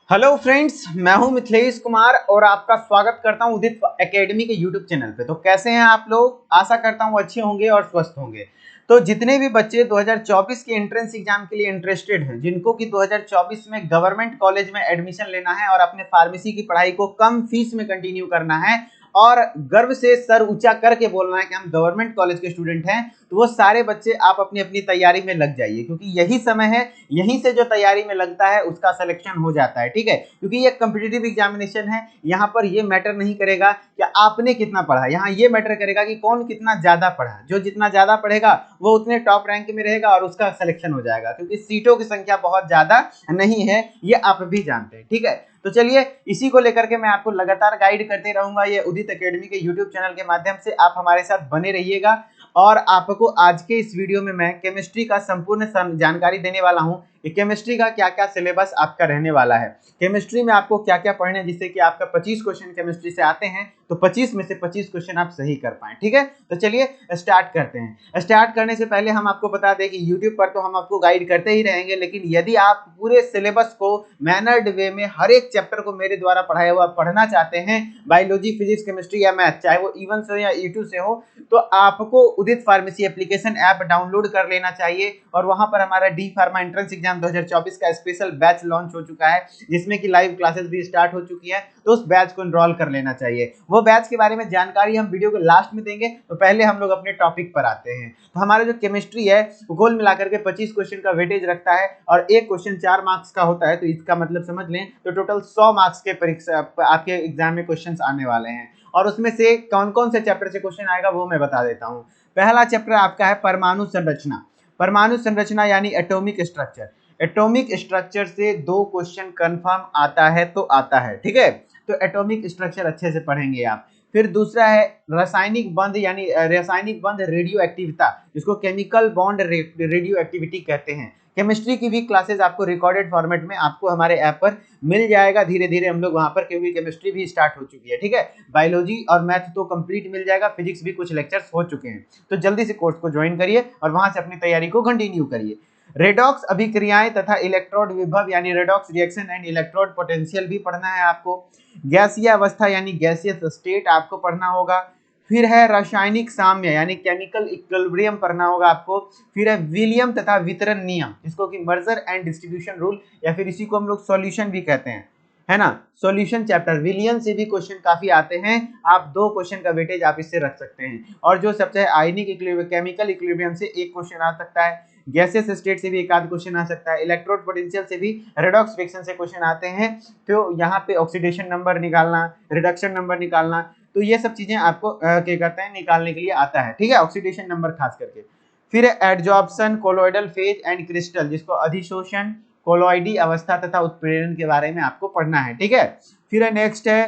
Hello friends, मैं हूं मिथिलेश कुमार और आपका स्वागत करता हूं उदित एकेडमी के यूट्यूब चैनल पे। तो कैसे हैं आप लोग? आशा करता हूं अच्छे होंगे और स्वस्थ होंगे। तो जितने भी बच्चे 2024 के एंट्रेंस एग्जाम के लिए इंटरेस्टेड हैं, जिनको कि 2024 में गवर्नमेंट कॉलेज में एडमिशन लेना है और अपने फार्मेसी की पढ़ाई को कम फीस में कंटिन्यू करना है और गर्व से सर ऊंचा करके बोलना है कि हम गवर्नमेंट कॉलेज के स्टूडेंट हैं, तो वो सारे बच्चे आप अपनी अपनी तैयारी में लग जाइए, क्योंकि यही समय है, यहीं से जो तैयारी में लगता है उसका सिलेक्शन हो जाता है। ठीक है, क्योंकि ये कॉम्पिटिटिव एग्जामिनेशन है। यहाँ पर ये मैटर नहीं करेगा कि आपने कितना पढ़ा, यहाँ ये मैटर करेगा कि कौन कितना ज्यादा पढ़ा। जो जितना ज्यादा पढ़ेगा वो उतने टॉप रैंक में रहेगा और उसका सिलेक्शन हो जाएगा, क्योंकि सीटों की संख्या बहुत ज्यादा नहीं है, ये आप भी जानते हैं। ठीक है, तो चलिए इसी को लेकर के मैं आपको लगातार गाइड करते रहूंगा ये उदित एकेडमी के यूट्यूब चैनल के माध्यम से। आप हमारे साथ बने रहिएगा और आपको आज के इस वीडियो में मैं केमिस्ट्री का संपूर्ण जानकारी देने वाला हूं कि केमिस्ट्री का क्या क्या सिलेबस आपका रहने वाला है, केमिस्ट्री में आपको क्या क्या पढ़ना है, जिससे कि आपका 25 क्वेश्चन केमिस्ट्री से आते हैं तो 25 में से 25 क्वेश्चन आप सही कर पाएं। ठीक है, तो चलिए स्टार्ट करते हैं। स्टार्ट करने से पहले हम आपको बता दें कि यूट्यूब पर तो हम आपको गाइड करते ही रहेंगे, लेकिन यदि आप पूरे सिलेबस को मैनर्ड वे में हर एक चैप्टर को मेरे द्वारा पढ़ाया हुआ पढ़ना चाहते हैं, बायोलॉजी, फिजिक्स, केमिस्ट्री या मैथ, चाहे वो E1 से हो या E2 से हो, तो आपको उदित फार्मेसी एप्लीकेशन ऐप डाउनलोड कर लेना चाहिए। और वहां पर हमारा डी फार्मा एंट्रेंस एग्जाम 2024 का स्पेशल बैच लॉन्च हो चुका है, जिसमें कि लाइव क्लासेस भी स्टार्ट हो चुकी है, तो उस बैच को एनरोल कर लेना चाहिए। वो बैच के बारे में जानकारी हम वीडियो के लास्ट में देंगे, तो पहले हम लोग अपने टॉपिक पर आते हैं। तो हमारा जो केमिस्ट्री है वो कुल मिलाकर के 25 क्वेश्चन का वेटेज रखता है और एक क्वेश्चन 4 मार्क्स का होता है, तो इसका मतलब समझ लें तो टोटल 100 मार्क्स के परीक्षा आपके एग्जाम में क्वेश्चन आने वाले हैं। और उसमें से कौन कौन से चैप्टर से क्वेश्चन आएगा वो मैं बता देता हूँ। पहला चैप्टर आपका है परमाणु संरचना। परमाणु संरचना यानी एटॉमिक स्ट्रक्चर। एटॉमिक स्ट्रक्चर से 2 क्वेश्चन कंफर्म आता है तो आता है। ठीक है, तो एटॉमिक स्ट्रक्चर अच्छे से पढ़ेंगे आप। फिर दूसरा है रासायनिक बंध यानी रासायनिक बंध रेडियो एक्टिविता, जिसको केमिकल बॉन्ड रेडियो एक्टिविटी कहते हैं। केमिस्ट्री की भी क्लासेस आपको रिकॉर्डेड फॉर्मेट में आपको हमारे ऐप पर मिल जाएगा। धीरे धीरे हम लोग वहां पर, क्योंकि केमिस्ट्री भी स्टार्ट हो चुकी है। ठीक है, बायोलॉजी और मैथ तो कंप्लीट मिल जाएगा, फिजिक्स भी कुछ लेक्चर्स हो चुके हैं, तो जल्दी से कोर्स को ज्वाइन करिए और वहां से अपनी तैयारी को कंटिन्यू करिए। रेडॉक्स अभिक्रियाएं तथा इलेक्ट्रोड विभव यानी redox reaction and electrode potential भी पढ़ना है आपको। गैसीय अवस्था यानी गैसियस स्टेट आपको पढ़ना होगा। फिर है रासायनिक साम्य यानी केमिकल इक्विलिब्रियम पढ़ना होगा आपको। फिर है विलियम तथा वितरण नियम, इसको कि मर्जर एंड डिस्ट्रीब्यूशन रूल, या फिर इसी को हम लोग सॉल्यूशन भी कहते हैं, है ना। सॉल्यूशन चैप्टर विलियम से भी क्वेश्चन काफी आते हैं, आप 2 क्वेश्चन का वेटेज आप इससे रख सकते हैं। और जो सबसे आयनिक केमिकल इक्विलिब्रियम से 1 क्वेश्चन आ सकता है, गैसेस स्टेट से भी एक आध क्वेश्चन आ सकता है, इलेक्ट्रोड पोटेंशियल से भी, रेडॉक्स रिएक्शन से क्वेश्चन आते हैं। तो यहाँ पे ऑक्सीडेशन नंबर निकालना, रिडक्शन नंबर निकालना, तो ये सब चीजें आपको क्या कहते हैं निकालने के लिए आता है। ठीक है, ऑक्सीडेशन नंबर खास करके। फिर adsorption, colloidal phase and crystal, जिसको अधिशोषण, कोलोइडी अवस्था तथा उत्प्रेरण के बारे में आपको पढ़ना है। ठीक है, फिर नेक्स्ट है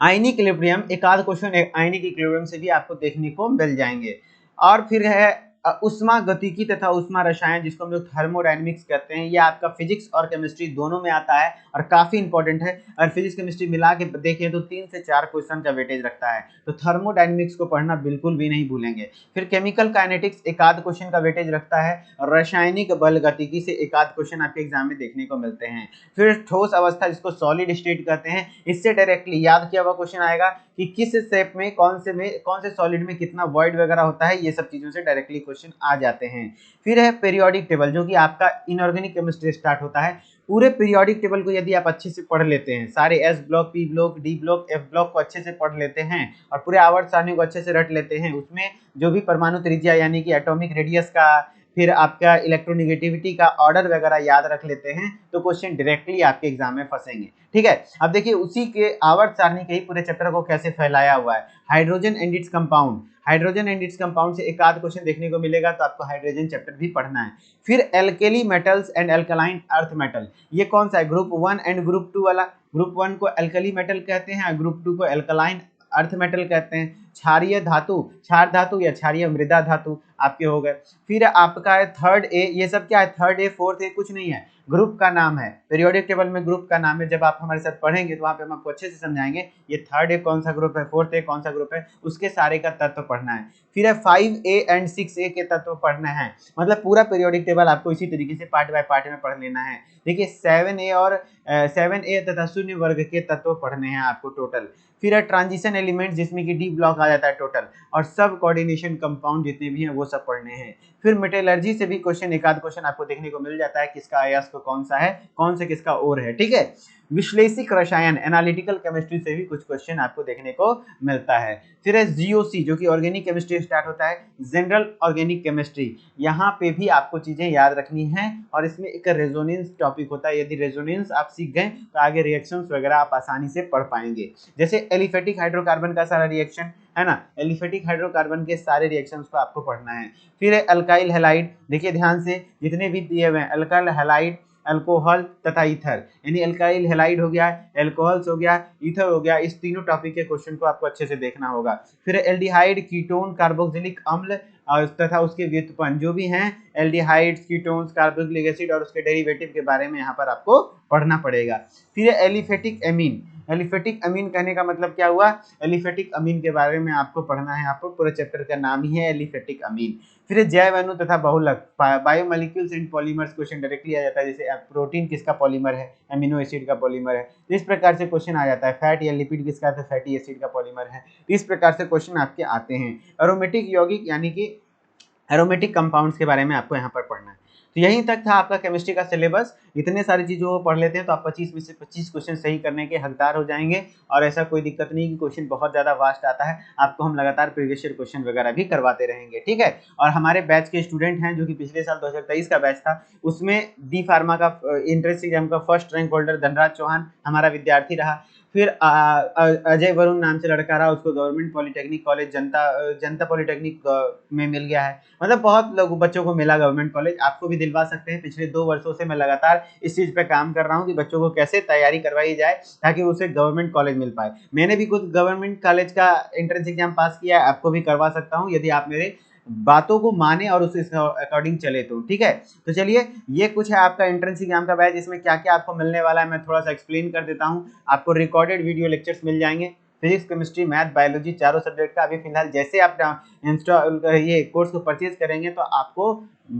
आयनिक इक्विलिब्रियम, एक आध क्वेश्चन आयनिक इक्विलिब्रियम से भी आपको देखने को मिल जाएंगे। और फिर है उष्मा गतिकी तथा उष्मा रसायन, जिसको हम लोग थर्मोडायनेमिक्स कहते हैं। ये आपका फिजिक्स और केमिस्ट्री दोनों में आता है और काफी इंपॉर्टेंट है। और फिजिक्स केमिस्ट्री मिला के देखें तो 3 से 4 क्वेश्चन का वेटेज रखता है, तो थर्मोडायनेमिक्स को पढ़ना बिल्कुल भी नहीं भूलेंगे। फिर केमिकल काइनेटिक्स एक आध क्वेश्चन का वेटेज रखता है और रासायनिक बल गतिकी से एक आध क्वेश्चन आपके एग्जाम में देखने को मिलते हैं। फिर ठोस अवस्था, जिसको सॉलिड स्टेट कहते हैं, इससे डायरेक्टली याद किया हुआ क्वेश्चन आएगा कि किस शेप में कौन से सॉलिड में कितना वॉइड वगैरह होता है, ये सब चीजों से डायरेक्टली क्वेश्चन आ जाते हैं। फिर है पीरियोडिक टेबल, जो कि आपका इनऑर्गेनिक केमिस्ट्री स्टार्ट होता है। पूरे पीरियोडिक टेबल को यदि आप अच्छे से पढ़ लेते हैं, सारे S block, P block, D block, F block को अच्छे से पढ़ लेते हैं और पूरे आवर्त सारणी को अच्छे से रट लेते हैं, उसमें जो भी परमाणु त्रिज्या यानी कि एटॉमिक रेडियस का, फिर आपका इलेक्ट्रोनिगेटिविटी का ऑर्डर वगैरह याद रख लेते हैं, तो क्वेश्चन डायरेक्टली आपके एग्जाम में फंसेंगे। ठीक है, अब देखिए उसी के आवर्त सारणी के ही पूरे चैप्टर को कैसे फैलाया हुआ है। Hydrogen and its compound, hydrogen and its compound से एक आध क्वेश्चन देखने को मिलेगा, तो आपको हाइड्रोजन चैप्टर भी पढ़ना है। फिर alkali metals and alkaline earth metal, ये कौन सा है, ग्रुप 1 एंड ग्रुप 2 वाला। ग्रुप 1 को एल्कली मेटल कहते हैं, ग्रुप 2 को एल्कलाइन अर्थ मेटल कहते हैं। क्षारीय धातु, क्षार धातु या क्षारीय मृदा धातु आपके हो गए। फिर आपका है थर्ड ए, ये सब क्या है, थर्ड ए फोर्थ ए कुछ नहीं है, ग्रुप का नाम है, पीरियोडिक टेबल में ग्रुप का नाम है। जब आप हमारे साथ पढ़ेंगे तो वहाँ पे हम आपको अच्छे से समझाएंगे ये थर्ड ए कौन सा ग्रुप है, फोर्थ ए कौन सा ग्रुप है, उसके सारे का तत्व पढ़ना है। फिर है 5A एंड 6A के तत्व पढ़ने हैं, मतलब पूरा पीरियोडिक टेबल आपको इसी तरीके से पार्ट बाय पार्ट में पढ़ लेना है। देखिए 7A और 7A तथा शून्य वर्ग के तत्व पढ़ने हैं आपको टोटल। फिर है ट्रांजिशन एलिमेंट जिसमें कि डी ब्लॉक आ जाता है टोटल, और सब कोऑर्डिनेशन कंपाउंड जितने भी हैं वो सब पढ़ने हैं। फिर मेटलर्जी से भी क्वेश्चन, एक आध क्वेश्चन आपको देखने को मिल जाता है, किसका अयस्क कौन सा है, कौन से किसका और है, ठीक है। विश्लेषिक रसायन एनालिटिकल केमिस्ट्री से भी कुछ क्वेश्चन आपको देखने को मिलता है। फिर है जीओसी जो कि ऑर्गेनिक केमिस्ट्री स्टार्ट होता है, जनरल ऑर्गेनिक केमिस्ट्री, यहाँ पे भी आपको चीजें याद रखनी है। और इसमें एक रेजोनेंस टॉपिक होता है, यदि रेजोनेंस आप सीख गए तो आगे रिएक्शंस वगैरह आप आसानी से पढ़ पाएंगे। जैसे एलिफेटिक हाइड्रोकार्बन का सारा रिएक्शन है ना, एलिफेटिक हाइड्रोकार्बन के सारे रिएक्शंस को आपको पढ़ना है। फिर है अल्काइल हैलाइड, देखिए ध्यान से जितने भी दिए हुए हैं, अल्काइल हैलाइड, अल्कोहल तथा ईथर, यानी अल्काइल हैलाइड हो गया, एल्कोहल्स हो गया, ईथर हो गया, इस तीनों टॉपिक के क्वेश्चन को आपको अच्छे से देखना होगा। फिर एल्डिहाइड, कीटोन, कार्बोक्सिलिक अम्ल तथा उसके व्युत्पन्न जो भी हैं, एल्डिहाइड्स, कीटोन्स, कार्बोक्सिलिक एसिड और उसके डेरिवेटिव के बारे में यहाँ पर आपको पढ़ना पड़ेगा। फिर एलिफेटिक एमीन, एलिफेटिक अमीन कहने का मतलब क्या हुआ, एलिफेटिक अमीन के बारे में आपको पढ़ना है, आपको पूरे चैप्टर का नाम ही है एलिफेटिक अमीन। फिर जैव अणु तथा बहुलक, biomolecules and polymers question directly आ जाता है, जैसे प्रोटीन किसका पॉलीमर है, एमिनो एसिड का पॉलीमर है, इस प्रकार से क्वेश्चन आ जाता है। फैट या लिपिड किसका है, फैटी एसिड का पॉलीमर है, इस प्रकार से क्वेश्चन आपके आते हैं। एरोमेटिक यौगिक यानी कि एरोमेटिक कंपाउंड्स के बारे में आपको यहाँ पर पढ़ना है। तो यहीं तक था आपका केमिस्ट्री का सिलेबस। इतने सारी चीज़ों को पढ़ लेते हैं तो आप 25 में से 25 क्वेश्चन सही करने के हकदार हो जाएंगे, और ऐसा कोई दिक्कत नहीं कि क्वेश्चन बहुत ज़्यादा वास्ट आता है, आपको हम लगातार प्रीवियस ईयर क्वेश्चन वगैरह भी करवाते रहेंगे, ठीक है। और हमारे बैच के स्टूडेंट हैं जो कि पिछले साल 2023 का बैच था, उसमें डी फार्मा का एंट्रेंस एग्जाम का first rank holder Dhanraj Chauhan हमारा विद्यार्थी रहा। फिर अजय वरुण नाम से लड़का रहा, उसको गवर्नमेंट पॉलिटेक्निक कॉलेज जनता पॉलिटेक्निक में मिल गया है। मतलब बहुत लोग बच्चों को मिला गवर्नमेंट कॉलेज, आपको भी दिलवा सकते हैं। पिछले 2 वर्षों से मैं लगातार इस चीज़ पे काम कर रहा हूँ कि बच्चों को कैसे तैयारी करवाई जाए ताकि उसे गवर्नमेंट कॉलेज मिल पाए। मैंने भी कुछ गवर्नमेंट कॉलेज का एंट्रेंस एग्जाम पास किया है, आपको भी करवा सकता हूँ यदि आप मेरे बातों को माने और उस अकॉर्डिंग चले तो, ठीक है। तो चलिए, ये कुछ है आपका एंट्रेंस एग्जाम का बैच, इसमें क्या क्या आपको मिलने वाला है मैं थोड़ा सा एक्सप्लेन कर देता हूँ। आपको रिकॉर्डेड वीडियो लेक्चर्स मिल जाएंगे, फिजिक्स, केमिस्ट्री, मैथ, बायोलॉजी, चारों सब्जेक्ट का। अभी फिलहाल जैसे आप इंस्टॉल ये कोर्स को परचेज करेंगे तो आपको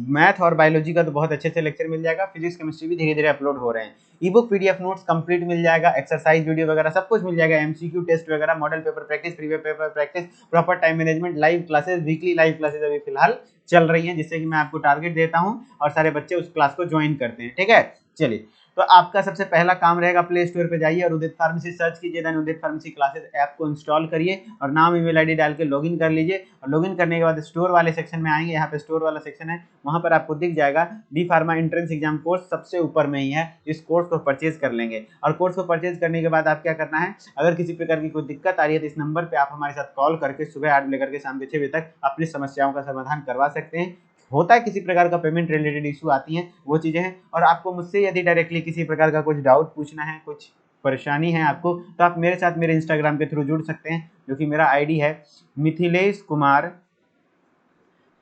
मैथ और बायोलॉजी का तो बहुत अच्छे से लेक्चर मिल जाएगा, फिजिक्स केमिस्ट्री भी धीरे धीरे अपलोड हो रहे हैं। E book PDF notes complete मिल जाएगा, एक्सरसाइज वीडियो वगैरह सब कुछ मिल जाएगा, एमसीक्यू टेस्ट वगैरह, model paper practice, previous paper practice, proper time management, live classes, weekly live classes अभी फिलहाल चल रही हैं, जिससे कि मैं आपको टारगेट देता हूं और सारे बच्चे उस क्लास को ज्वाइन करते हैं, ठीक है। चलिए, तो आपका सबसे पहला काम रहेगा, प्ले स्टोर पे जाइए और उदित फार्मेसी सर्च कीजिए, देन उदित फार्मेसी क्लासेस ऐप को इंस्टॉल करिए और नाम ईमेल आईडी डाल के लॉगिन कर लीजिए। और लॉगिन करने के बाद स्टोर वाले सेक्शन में आएंगे, यहाँ पे स्टोर वाला सेक्शन है, वहाँ पर आपको दिख जाएगा D pharma entrance exam course, सबसे ऊपर में ही है। इस कोर्स को परचेज कर लेंगे, और कोर्स को परचेज करने के बाद आप क्या करना है, अगर किसी प्रकार की कोई दिक्कत आ रही है तो इस नंबर पर आप हमारे साथ कॉल करके सुबह 8 लेकर के शाम के 6 बजे तक अपनी समस्याओं का समाधान करवा सकते हैं। होता है किसी प्रकार का पेमेंट रिलेटेड इशू आती हैं, वो चीज़ें हैं। और आपको मुझसे यदि डायरेक्टली किसी प्रकार का कुछ डाउट पूछना है, कुछ परेशानी है आपको, तो आप मेरे साथ मेरे इंस्टाग्राम के थ्रू जुड़ सकते हैं, जो कि मेरा आईडी है मिथिलेश कुमार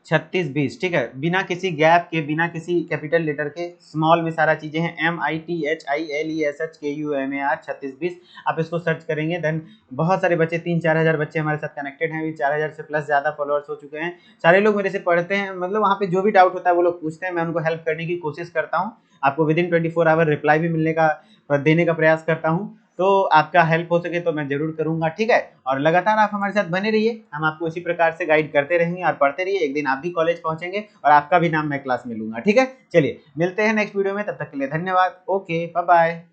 3620, ठीक है। बिना किसी गैप के, बिना किसी कैपिटल लेटर के, स्मॉल में सारा चीज़ें हैं, MITHILESHKUMAR 3620। आप इसको सर्च करेंगे, देन बहुत सारे बच्चे, 3-4 हज़ार बच्चे हमारे साथ कनेक्टेड हैं, अभी 4000 से प्लस ज़्यादा फॉलोअर्स हो चुके हैं। सारे लोग मेरे से पढ़ते हैं, मतलब वहाँ पे जो भी डाउट होता है वो लोग पूछते हैं, मैं उनको हेल्प करने की कोशिश करता हूँ। आपको विदिन 24 आवर रिप्लाई भी देने का प्रयास करता हूँ। तो आपका हेल्प हो सके तो मैं जरूर करूंगा, ठीक है। और लगातार आप हमारे साथ बने रहिए, हम आपको इसी प्रकार से गाइड करते रहेंगे और पढ़ते रहिए। एक दिन आप भी कॉलेज पहुंचेंगे और आपका भी नाम मैं क्लास में लूंगा, ठीक है। चलिए, मिलते हैं नेक्स्ट वीडियो में, तब तक के लिए धन्यवाद। Okay, bye bye.